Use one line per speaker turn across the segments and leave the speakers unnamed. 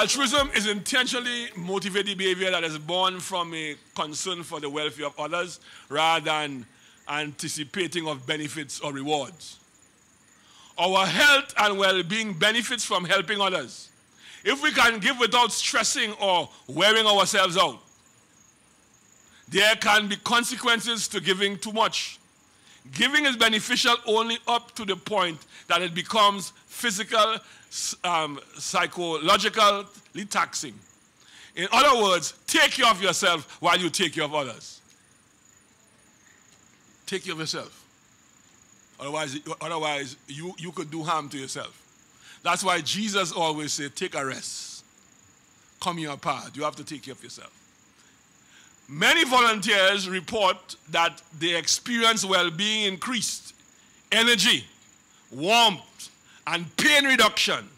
Altruism is intentionally motivated behavior that is born from a concern for the welfare of others rather than anticipating of benefits or rewards. Our health and well-being benefits from helping others. If we can give without stressing or wearing ourselves out, there can be consequences to giving too much. Giving is beneficial only up to the point that it becomes physical, psychologically taxing. In other words, take care of yourself while you take care of others. Take care of yourself. Otherwise you could do harm to yourself. That's why Jesus always said, take a rest. Come here apart. You have to take care of yourself. Many volunteers report that they experience well-being increased, energy, warmth, and pain reduction,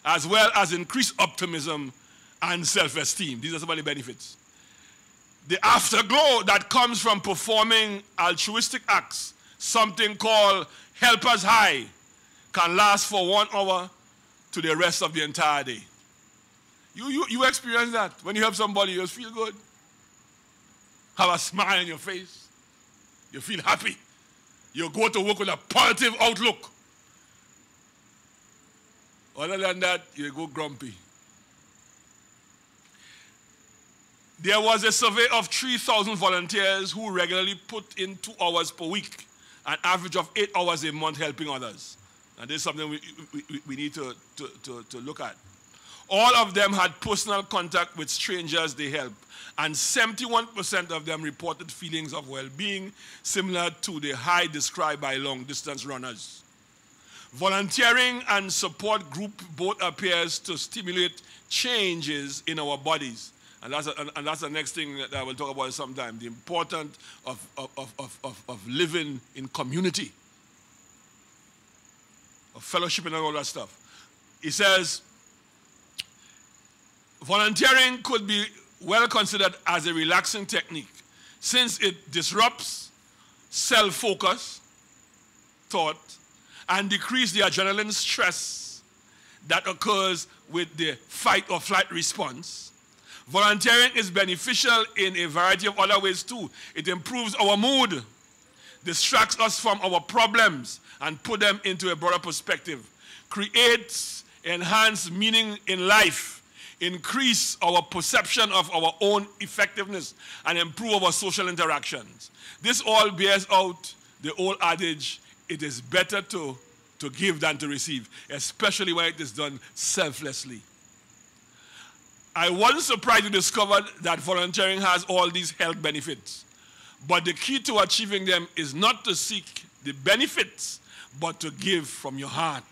as well as increased optimism and self-esteem. These are some of the benefits. The afterglow that comes from performing altruistic acts, something called helper's high, can last for 1 hour to the rest of the entire day. You experience that. When you help somebody, you just feel good. Have a smile on your face. You feel happy. You go to work with a positive outlook. Other than that, you go grumpy. There was a survey of 3,000 volunteers who regularly put in 2 hours per week, an average of 8 hours a month helping others. And this is something we need to look at. All of them had personal contact with strangers they helped, and 71% of them reported feelings of well-being similar to the high described by long-distance runners. Volunteering and support group both appears to stimulate changes in our bodies. And that's the next thing that I will talk about sometime, the importance of living in community, of fellowship and all that stuff. He says, volunteering could be well considered as a relaxing technique since it disrupts self-focus, thought, and decreases the adrenaline stress that occurs with the fight or flight response. Volunteering is beneficial in a variety of other ways too. It improves our mood, distracts us from our problems, and put them into a broader perspective, creates enhanced meaning in life, increase our perception of our own effectiveness, and improve our social interactions. This all bears out the old adage, it is better to give than to receive, especially when it is done selflessly. I wasn't surprised to discover that volunteering has all these health benefits, but the key to achieving them is not to seek the benefits, but to give from your heart.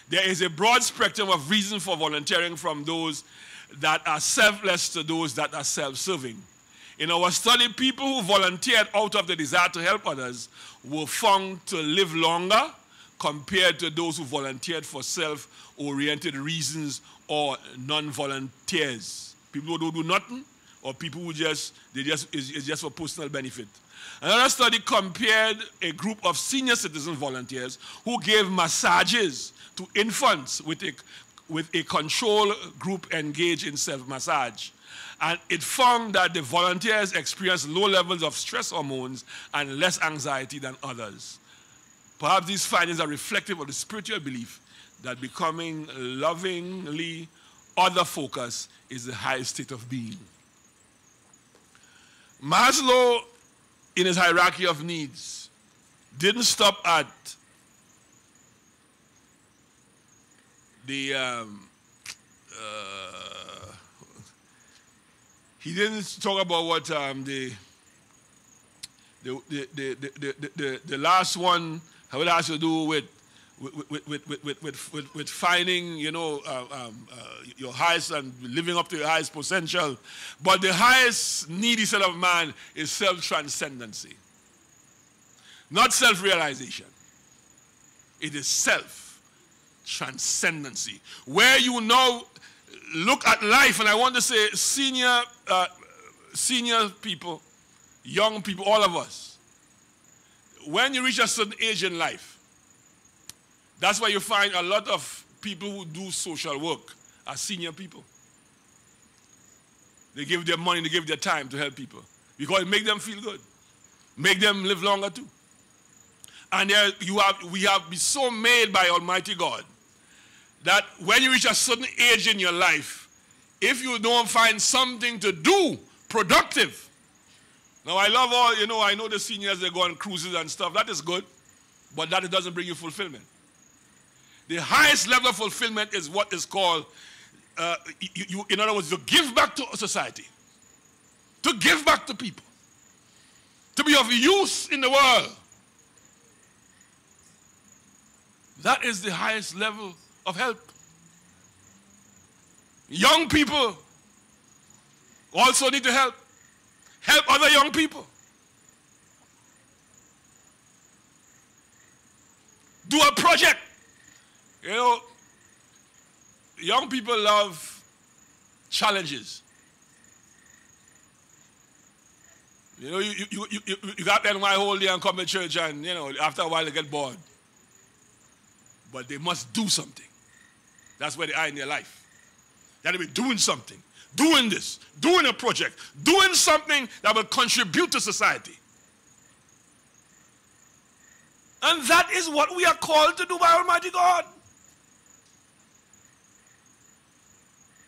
There is a broad spectrum of reasons for volunteering, from those that are selfless to those that are self-serving. In our study, people who volunteered out of the desire to help others were found to live longer compared to those who volunteered for self-oriented reasons or non-volunteers. People who don't do nothing, or people who it's just for personal benefit. Another study compared a group of senior citizen volunteers who gave massages to infants with a control group engaged in self-massage. And it found that the volunteers experienced low levels of stress hormones and less anxiety than others. Perhaps these findings are reflective of the spiritual belief that becoming lovingly other-focused is the highest state of being. Maslow, in his hierarchy of needs, didn't stop at the he didn't talk about what the last one has to do with finding, your highest and living up to your highest potential. But the highest need, he said, of man is self-transcendency. Not self-realization. It is self-transcendency. Where you now look at life, and I want to say senior people, young people, all of us. When you reach a certain age in life, that's why you find a lot of people who do social work are senior people. They give their money, they give their time to help people because it makes them feel good, make them live longer too. And we have been so made by Almighty God that when you reach a certain age in your life, if you don't find something to do productive. Now I love all, I know the seniors, they go on cruises and stuff. That is good, but that doesn't bring you fulfillment. The highest level of fulfillment is what is called, in other words, to give back to society, to give back to people, to be of use in the world. That is the highest level of help. Young people also need to help other young people. Do a project. Young people love challenges. You got them my whole day and come to church and, after a while they get bored. But they must do something. That's where they are in their life. They have to be doing something. Doing this. Doing a project. Doing something that will contribute to society. And that is what we are called to do by Almighty God.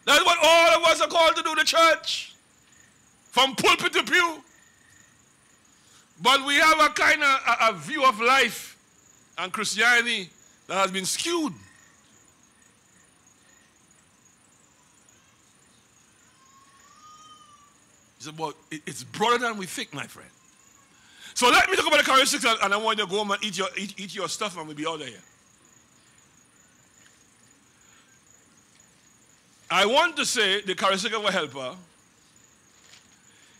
That's what all of us are called to do, the church. From pulpit to pew. But we have a kind of a view of life and Christianity that has been skewed. It's broader than we think, my friend. So let me talk about the characteristics, and I want you to go home and eat your stuff, and we'll be out of here. I want to say the characteristic of a helper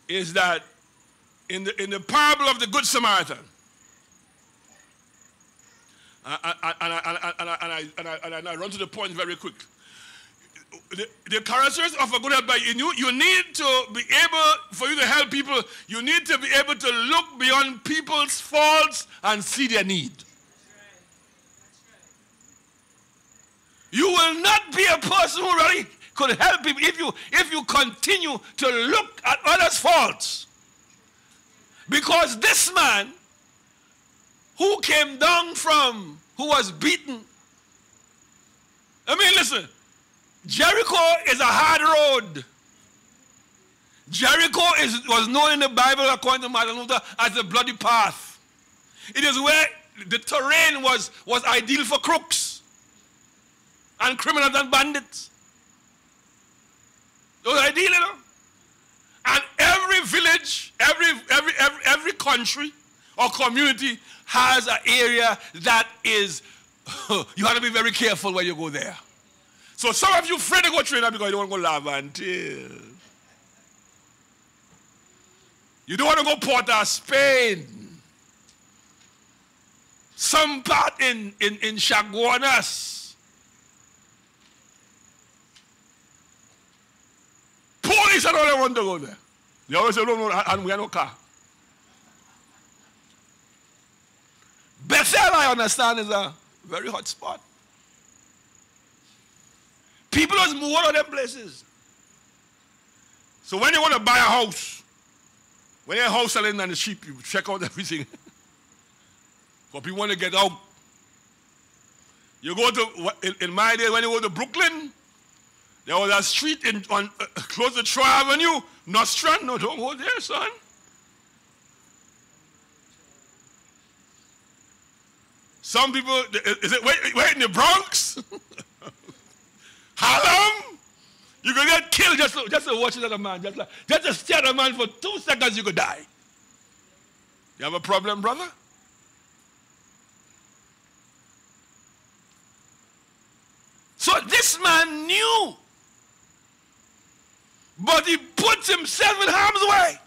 is that in the parable of the Good Samaritan, and I run to the point very quick. The characteristics of a good helper, you need to be able, for you to help people, you need to be able to look beyond people's faults and see their need. You will not be a person who really could help people if you continue to look at others' faults. Because this man who came down from, who was beaten, listen, Jericho is a hard road. Jericho was known in the Bible, according to Martin Luther, as a bloody path. It is where the terrain was ideal for crooks and criminals and bandits. It was ideal, And every village, every country or community has an area that is, you have to be very careful when you go there. So some of you afraid to go train because you don't want to go lava until. You don't want to go Port of Spain. Some part in Chaguanas. Police and all they want to go there. They always say, no, and we have no car. Bethel, I understand, is a very hot spot. People just move out of them places. So when you want to buy a house, when you're house selling on the street, you check out everything. For people want to get out. You go to, in my day, when you go to Brooklyn, there was a street close to Troy Avenue, Nostrand. No, don't go there, son. Some people, is it wait in the Bronx? Harlem? You could get killed just to watch another man. Just to stare at a man for 2 seconds, you could die. You have a problem, brother? So this man knew, but he put himself in harm's way.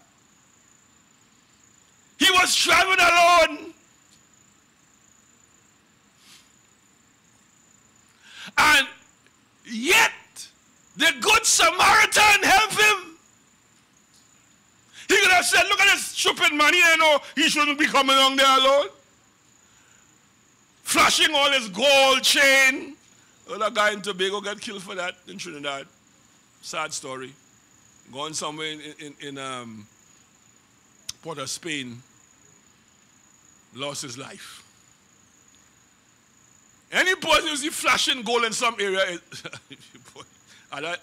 He was traveling alone. And yet, the Good Samaritan helped him. He could have said, look at this stupid man here, he shouldn't be coming along there alone. Flashing all his gold chain, Well, a guy in Tobago got killed for that in Trinidad. Sad story. Going somewhere in Port of Spain, lost his life. Any person you see flashing gold in some area,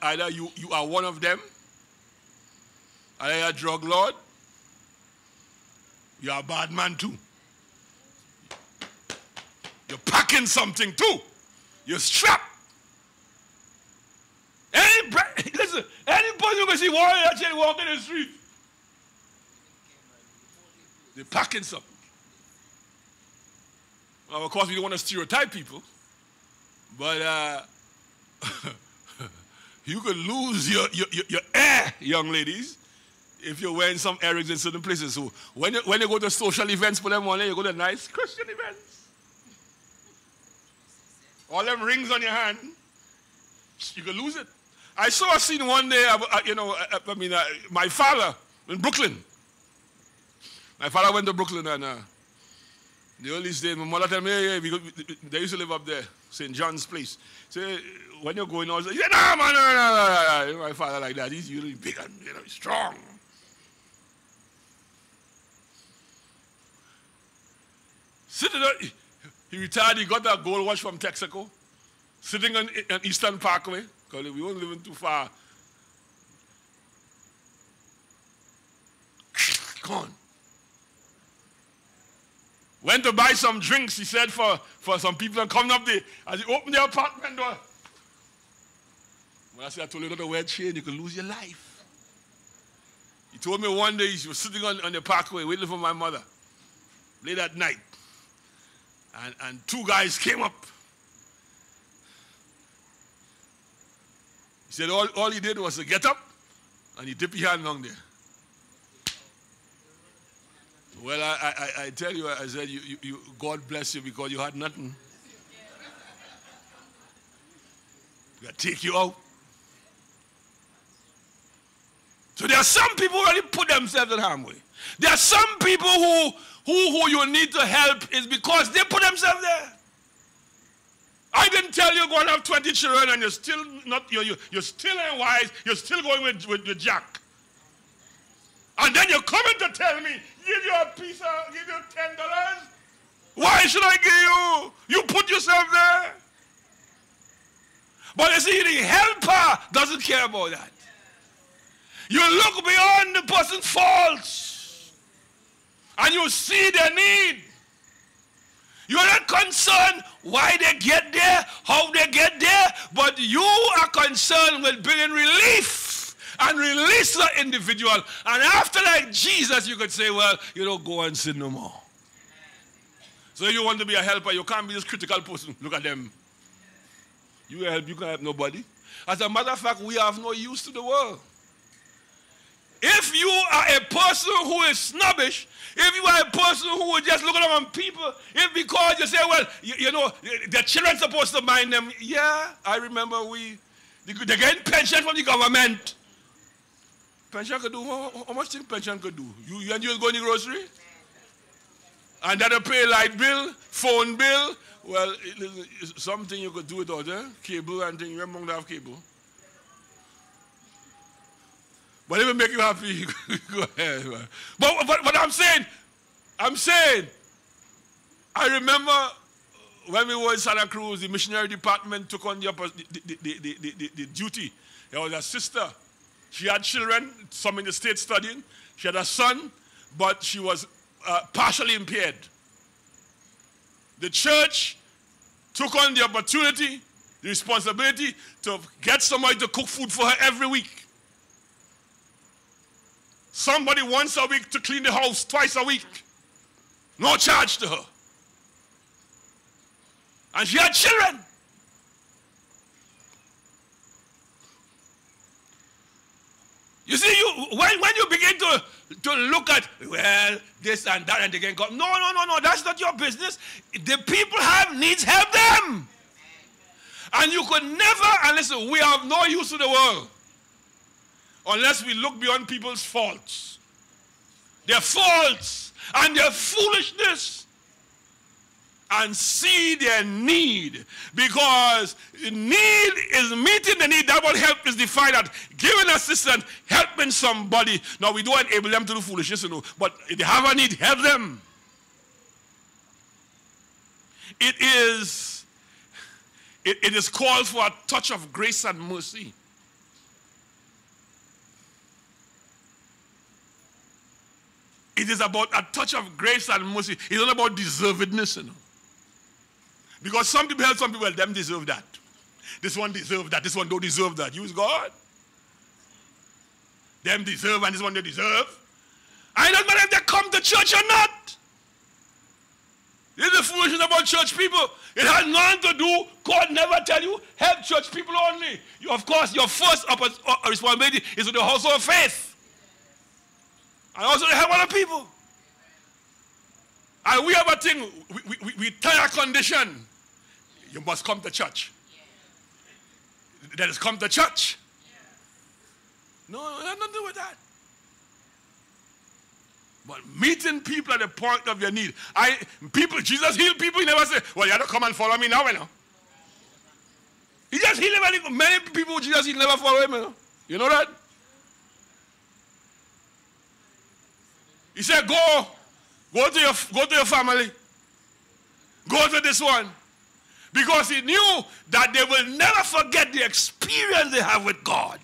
either you are one of them, either you're a drug lord, you're a bad man too. You're packing something too. You're strapped. Listen, any person you can see walking in the street, they're packing something. Well, of course, we don't want to stereotype people, but you could lose your air, young ladies, if you're wearing some earrings in certain places. So when you go to social events for them one day, you go to nice Christian events. All them rings on your hand, you could lose it. I saw a scene one day, my father in Brooklyn. My father went to Brooklyn and the early days, my mother told me, hey, they used to live up there, St. John's Place. So when you're going out, he said, no, man, no. My father like that, he's really big and strong. Sitting there, he retired, he got that gold watch from Texaco, sitting on Eastern Parkway, because we weren't living too far. Gone. Went to buy some drinks, he said, for some people and coming up there. As he opened the apartment door. When I said, I told you not to wear a chain, you could lose your life. He told me one day he was sitting on the parkway waiting for my mother, late at night. And two guys came up. He said all he did was to get up and he dipped his hand along there. Well, I tell you, I said, God bless you because you had nothing. We got to take you out. So there are some people who already put themselves in harm's way. There are some people who you need to help is because they put themselves there. I didn't tell you go and have 20 children and you're still not, you're still unwise, you're still going with Jack. And then you're coming to tell me, give you a piece of, give you $10. Why should I give you? You put yourself there. But you see, the helper doesn't care about that. You look beyond the person's faults and you see their need. You're not concerned why they get there, how they get there, but you are concerned with bringing relief and release the individual. And after, like Jesus, you could say, well, you don't go and sin no more. So if you want to be a helper, you can't be this critical person. Look at them. You can help nobody. As a matter of fact, we have no use to the world. If you are a person who is snobbish, if you are a person who is just looking on people, if because you say, well, the children supposed to mind them. Yeah, I remember they're getting pension from the government. Pension could do, how much thing pension could do? You and you go in the grocery? And then pay light bill, phone bill. Well, something you could do without, cable and things. You're among to have cable. But if it make you happy, go ahead. But I'm saying, I remember when we were in Santa Cruz, the missionary department took on the duty. There was a sister. She had children, some in the States studying. She had a son, but she was partially impaired. The church took on the opportunity, the responsibility to get somebody to cook food for her every week. Somebody once a week to clean the house twice a week. No charge to her. And she had children. You see, when you begin to look at, well, this and that, and they can go, no, that's not your business. The people have needs, help them. And you could never, and listen, we have no use to the world unless we look beyond people's faults. Their faults and their foolishness. and see their need, because need is meeting the need. That what help is defined as giving assistance, helping somebody. Now, we don't enable them to do foolishness, but if they have a need, help them. It is called for a touch of grace and mercy. It is about a touch of grace and mercy. It's not about deservedness, Because some people help some people, them deserve that. This one deserve that. This one don't deserve that. Use God. Them deserve and this one they deserve. I don't matter if they come to church or not. This is the foolishness about church people. It has nothing to do. God never tell you, help church people only. Of course, your first responsibility is to the household of faith. And also to help other people. And we have a thing, we tell our condition. You must come to church. That is, come to church. No, it has nothing to do with that. But meeting people at the point of your need. Jesus healed people. He never said, well, you have to come and follow me now. He just healed many people. Jesus, he never follow him. You know that? He said, go to your family. Go to this one. Because he knew that they will never forget the experience they have with God.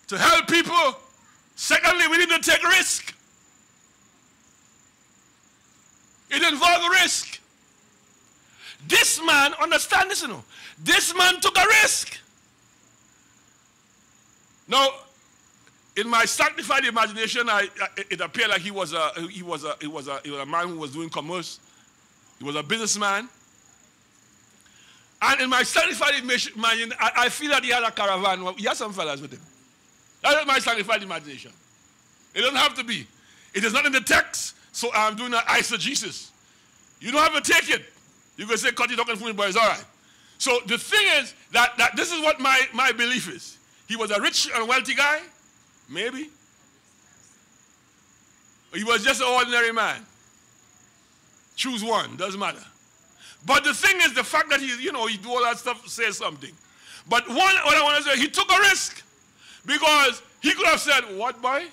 To help people, secondly, we need to take risk. It involves risk. This man, understand this, this man took a risk. Now, in my sanctified imagination, it appeared like he was a man who was doing commerce. He was a businessman. And in my sanctified imagination, I feel that he had a caravan. He had some fellas with him. That is my sanctified imagination. It doesn't have to be. It is not in the text, so I'm doing an eisegesis. You don't have to take it. You can say, cut it, talking foolish, but it's all right. So the thing is that this is what my belief is. He was a rich and wealthy guy. Maybe. He was just an ordinary man. Choose one, doesn't matter. But the thing is, the fact that he do all that stuff says something. But what I want to say, he took a risk. Because he could have said, what, boy?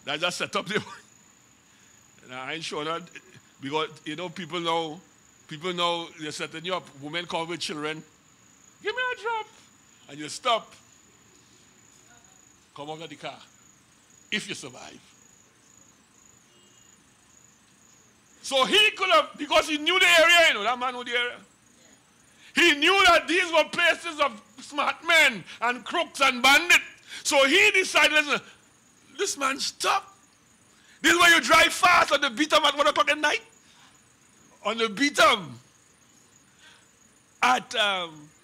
That's just set up there. And I ain't sure that. Because, people know they're setting you up. Women come with children. Give me a drop. And you stop. Come out of the car. If you survive. So he could have, because he knew the area, that man knew the area. He knew that these were places of smart men and crooks and bandits. So he decided, listen, this man, stop. This is where you drive fast on the beat-em at 1 o'clock at night. On the beat-em. At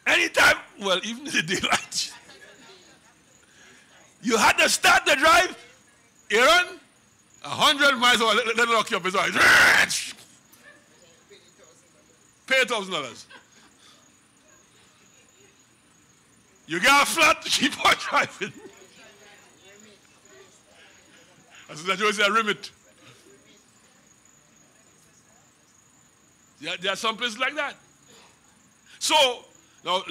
any time, well, even in the daylight. You had to start the drive, Aaron, 100 miles over, let it lock you up. It's all right. Pay $1,000. You get a flat, keep on driving. As soon as you say, rim it. There are some places like that. So, now,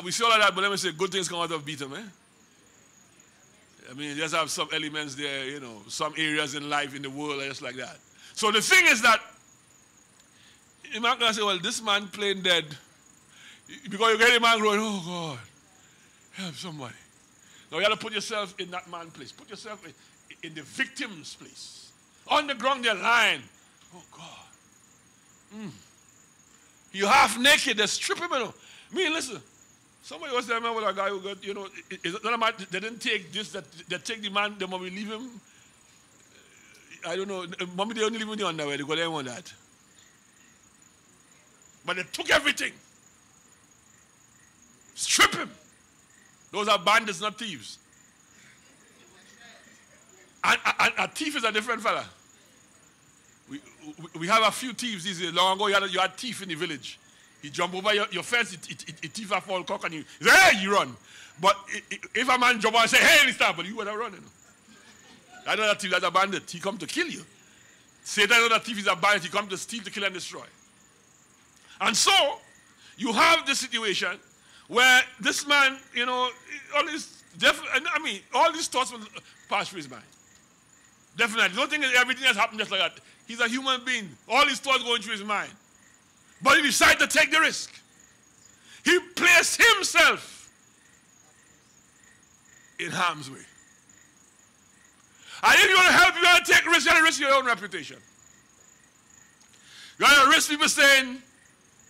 we see all of that, but let me say, good things come out of beat 'em, I mean, you just have some elements there, some areas in life, in the world, just like that. So the thing is that, you're not going to say, well, this man playing dead. Because you get a man growing, oh, God, help somebody. Now, you have to put yourself in that man's place. Put yourself in the victim's place. On the ground, they're lying. Oh, God. You half naked, they're stripping him. Listen. Somebody was telling me about a guy who got, it's not a matter, they didn't take this, they take the man, the mommy leave him. I don't know, mommy, they only leave him in the underwear, because they didn't want that. But they took everything. Strip him. Those are bandits, not thieves. And a thief is a different fella. We have a few thieves these days. Long ago, you had a thief in the village. He jump over your fence, he thief a fall cock, and you say, hey, you run. But if a man jump over and say, hey, stop, but you would have run. I know that thief, that's a bandit. He come to kill you. Satan is not a thief, he's a bandit. He comes to steal, to kill, and destroy. And so, you have this situation where this man, you know, all these thoughts will pass through his mind. Definitely. Don't think everything has happened just like that. He's a human being. All his thoughts going through his mind. But he decided to take the risk. He placed himself in harm's way. And if you want to help, you want to take risks, you want to risk your own reputation. You want to risk people saying,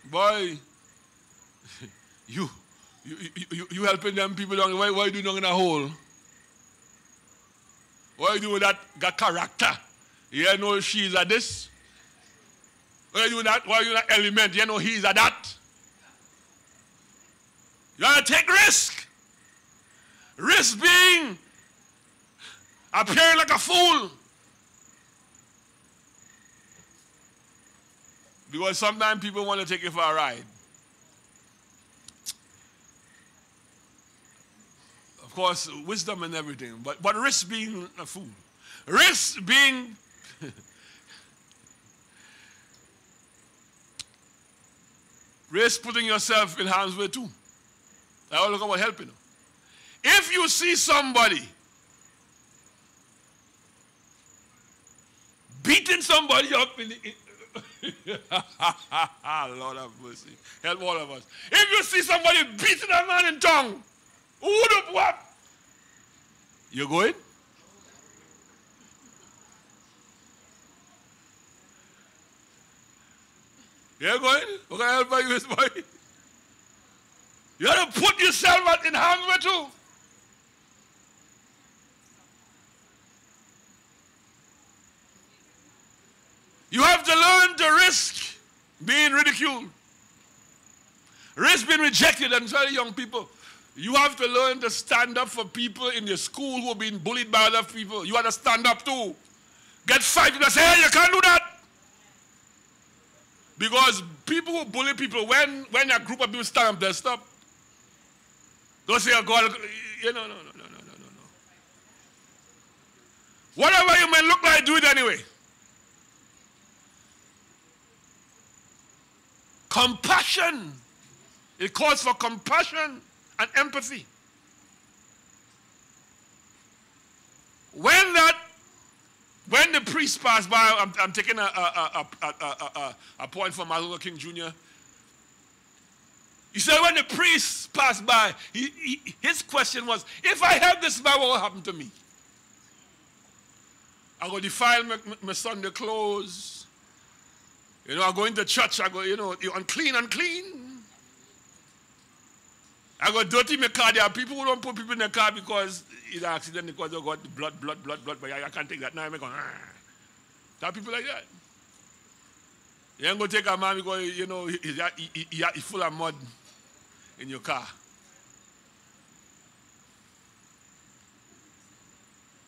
boy, you helping them people down, why are you doing down in a hole? Why are you doing that got character? You know she's a this. Why are you doing that? Why are you doing that element? You know he's a that. You want to take risk. Risk being appearing like a fool. Because sometimes people want to take you for a ride. Of course, wisdom and everything, but risk being a fool. Risk being risk putting yourself in harm's way too. I all look about helping them. If you see somebody beating somebody up in the Lord have mercy. Help all of us. If you see somebody beating a man in tongue, what? You going? You're going? We're going to help you this boy. You have to put yourself in harm's way too. You have to learn to risk being ridiculed. Risk being rejected. And tell young people, you have to learn to stand up for people in your school who are being bullied by other people. You have to stand up too. Get fighting and say, hey, you can't do that. Because people who bully people, when a group of people stand up, they stop. Don't say, oh God, no. Whatever you may look like, do it anyway. Compassion. It calls for compassion and empathy. When the priest passed by, I'm taking a point from Martin Luther King Jr. He said when the priest passed by, his question was, if I help this man, what will happen to me? I go defile my Sunday clothes. You know, I go into church, I go, you unclean. I go dirty my car. There are people who don't put people in their car because it's an accident, because they got blood, but I can't take that. Now I'm going, there are people like that. You ain't going to take a man because, he's full of mud in your car.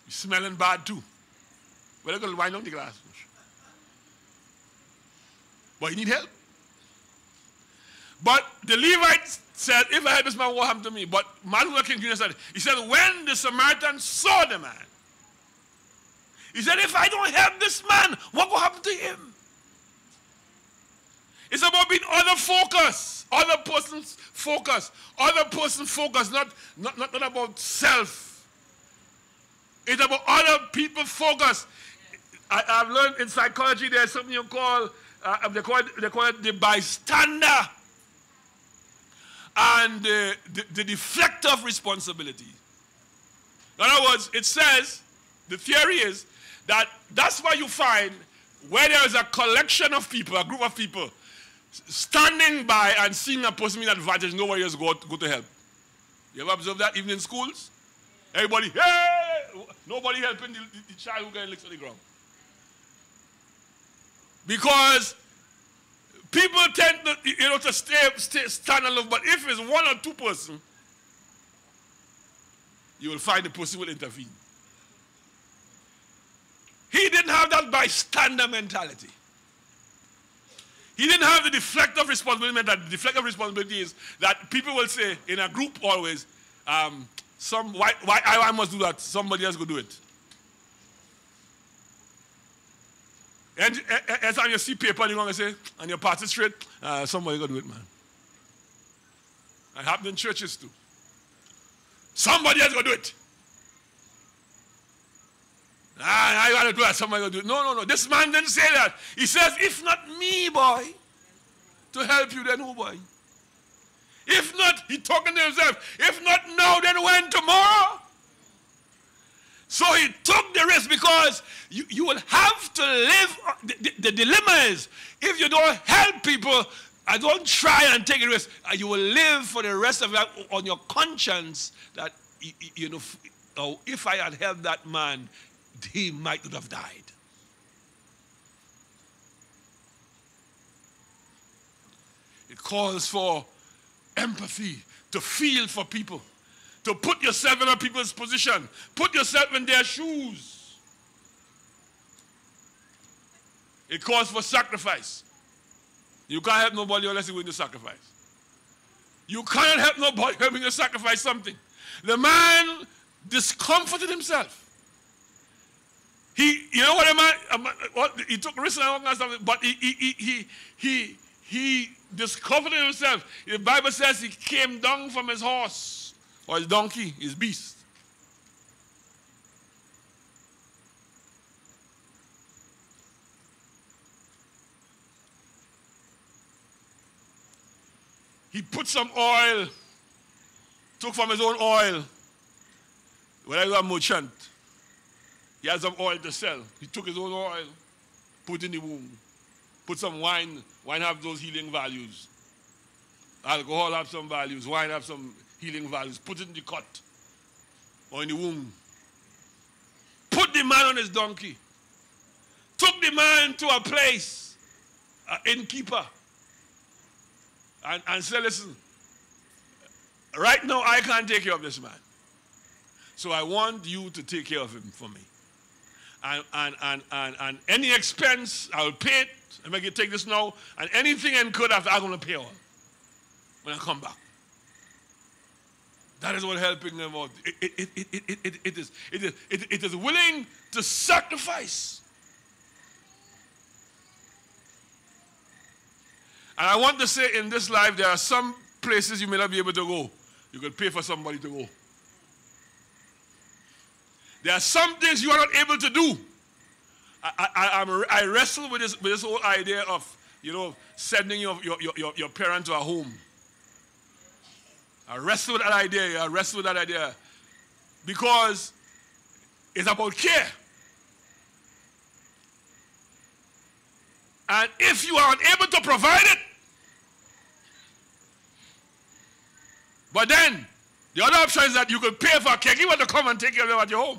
You're smelling bad too. Well, I'm going to wind down the glass. But you need help. But the Levite said, if I help this man, what will happen to me? But Martin Luther King Jr. said, he said, when the Samaritan saw the man, he said, if I don't help this man, what will happen to him? It's about being other focus, other person's focus, not about self. It's about other people's focus. I've learned in psychology there's something you call, they call it the bystander and the deflector of responsibility. In other words, it says, the theory is that that's why you find where there is a collection of people, a group of people, standing by and seeing a person in advantage, nobody else go to help. You ever observe that even in schools? Everybody, hey! Nobody helping the child who getting licked on the ground. Because people tend to stand alone, but if it's one or two person, you will find the person will intervene. He didn't have that bystander mentality. He didn't have the deflector of responsibility. That the deflector of responsibility is that people will say in a group always, why I must do that, somebody else will do it. And every time you see paper, you're going to say, and your party straight, somebody going to do it, man. It happens in churches too. Somebody else going to do it. I got to do that. Somebody going to do it. No. This man didn't say that. He says, if not me, boy, to help you, then who, boy? If not, he talking to himself. If not now, then when? Tomorrow? So he took the risk because you will have to live. The dilemma is, if you don't help people, I don't try and take a risk, you will live for the rest of your life on your conscience that, you know, oh, if I had helped that man, he might not have died. It calls for empathy, to feel for people, to put yourself in other people's position, put yourself in their shoes. It calls for sacrifice. You can't help nobody unless you're willing to sacrifice. You cannot help nobody helping you sacrifice something. The man discomforted himself. You know what the man, he took risks and all kinds of stuff, but he discomforted himself. The Bible says he came down from his horse, or his donkey, his beast. He put some oil, took from his own oil. When I was a merchant, he had some oil to sell. He took his own oil, put in the wound. Put some wine. Wine have those healing values. Alcohol have some values. Wine have some healing values. Put it in the cut or in the wound. Put the man on his donkey. Took the man to a place, an innkeeper, and said, listen, right now I can't take care of this man. So I want you to take care of him for me. And any expense, I'll pay it. I make you take this now. And anything incurred after, I'm going to pay all when I come back. That is what helping them out. It is willing to sacrifice. And I want to say in this life, there are some places you may not be able to go. You could pay for somebody to go. There are some things you are not able to do. I wrestle with this whole idea of, you know, sending your parent to a home. I wrestle with that idea. Because it's about care. And if you are unable to provide it, but then the other option is that you could pay for a caregiver to come and take care of them at your home.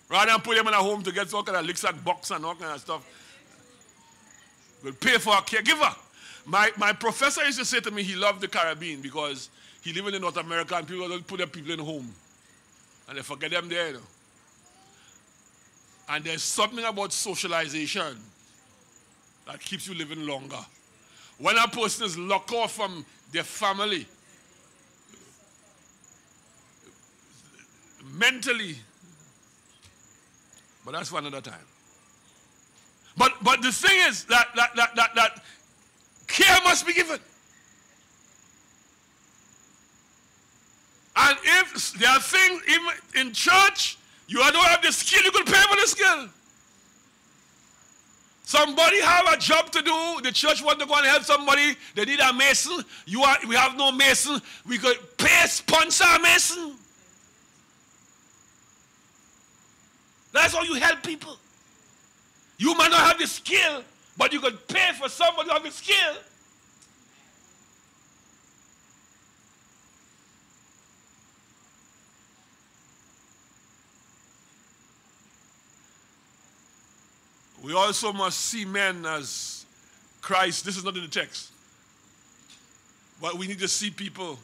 Rather than put them in a home to get all kind of licks and box and all kind of stuff. We'll pay for a caregiver. My professor used to say to me he loved the Caribbean because he lived in North America and people don't put their people in home. And they forget them there, you know. And there's something about socialization that keeps you living longer. When a person is locked off from their family, mentally, but that's for another time. But the thing is that care must be given. And if there are things, even in church, you don't have the skill, you can pay for the skill. Somebody have a job to do, the church want to go and help somebody, they need a mason, we have no mason, we could pay, sponsor a mason. That's how you help people. You might not have the skill, but you could pay for somebody who has the skill. We also must see men as Christ. This is not in the text. But we need to see people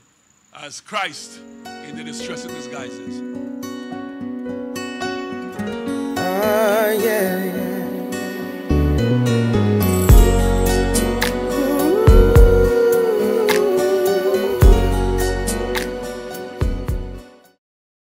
as Christ in the distressing disguises.
Yeah.